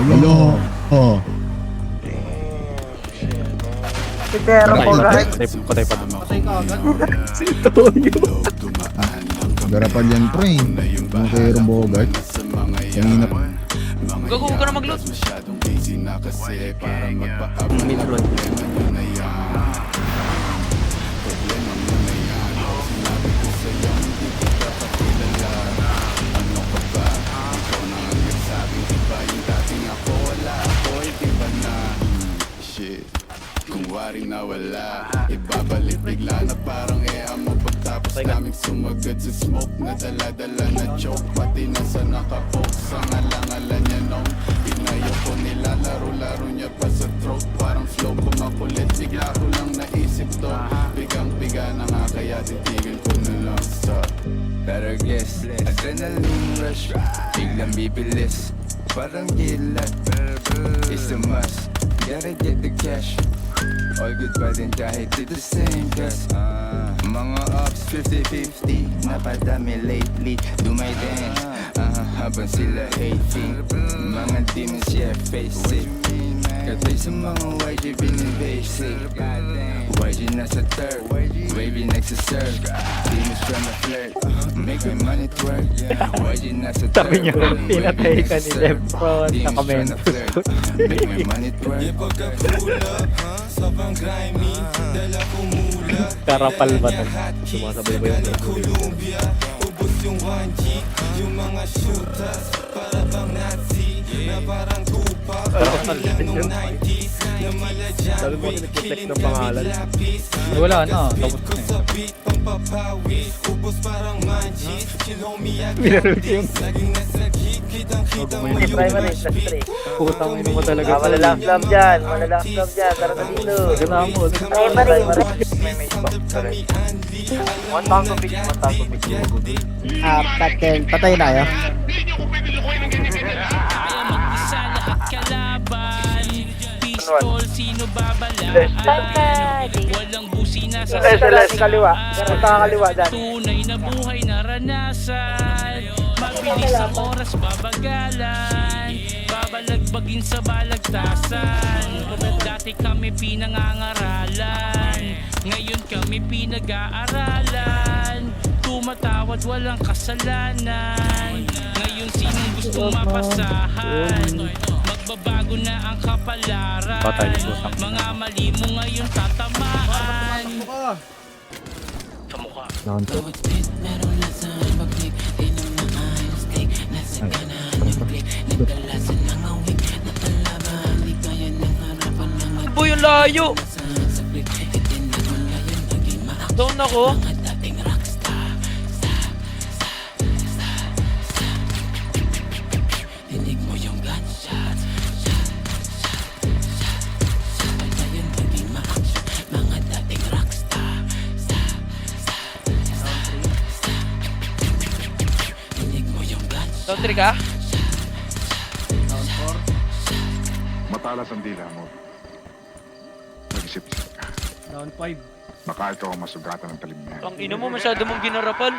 Hello. Oh. Si Kero po guys. Patay pa. Garapan yan, pre. Yung kay Rombogart. Kanina pa. Gago, huwag ka na mag-loot. Mid-road. Kung waring nawala, ibabalik bigla na parang mo pagtapos naming sumagad sa smoke na dala-dala na choke. Pati nasa nakapoke sa ngalangalan niya nung pinayo ko nila, laro-laro niya pa sa throat. Parang flow ko makulit, bigla ko lang naisip to. Bigang-biga na nga kaya titigil ko na lang sa better guess, adrenaline rush, biglang bibilis, parang gilat, it's a must, gotta get the cash. All good pa din kahit di the same cause mga ups 50-50 napadami lately. Do my dance habang sila hating. Mga demons yeah face it. Katay sa mga YG basic. YG nasa third, wavy next to serve. Demons tryna flirt, make my money twerk. YG nasa third, Sabi niyo, pinatay ka ni Lebron sa comment. make my money twerk. Sabang grimy, dala ko mula. Karapal ba ito? Sumasabay ba yung Columbia, ubos yung 1G, yung mga shooters, para bang Nazi, na parang Tupac, ng 90s, na maladyan, killing kami lapis. Wala na, Beat tapos ko na sa beat, pampapawis, ubos parang manchis, chill homie at Binaril ko yung- laging nasa gig, kitang-kita mo yung Primary, rush plus beat. 3. Putang ino mo talaga. Malalaslam dyan, malalaslam dyan. Tara na dito. Gana mo. Primary. May box. One time to pick, one time to pick. Patay na yun. Pistol, sino babalaan? Walang busina sa Celeste kaliwa. Punta ka kaliwa dyan. tunay na buhay naranasan. Mabilis ang oras babagalan, babalagbagin sa balagtasan. Dati kami pinangangaralan, ngayon kami pinag-aaralan. Tumatawad walang kasalanan, ngayon sinong gustong mapasahan? Magbabago na ang kapalaran, Patay, putang. mga mali mo ngayon tatamaan. Sa mukha. Boy, yung layo! Doon ako. Down 3 ka? Matalas ang dila mo. Nag-isip-isip ka. Down 5. Baka ito ang masugatan ng talim niya. Ang ina mo, masyado mong ginarapan.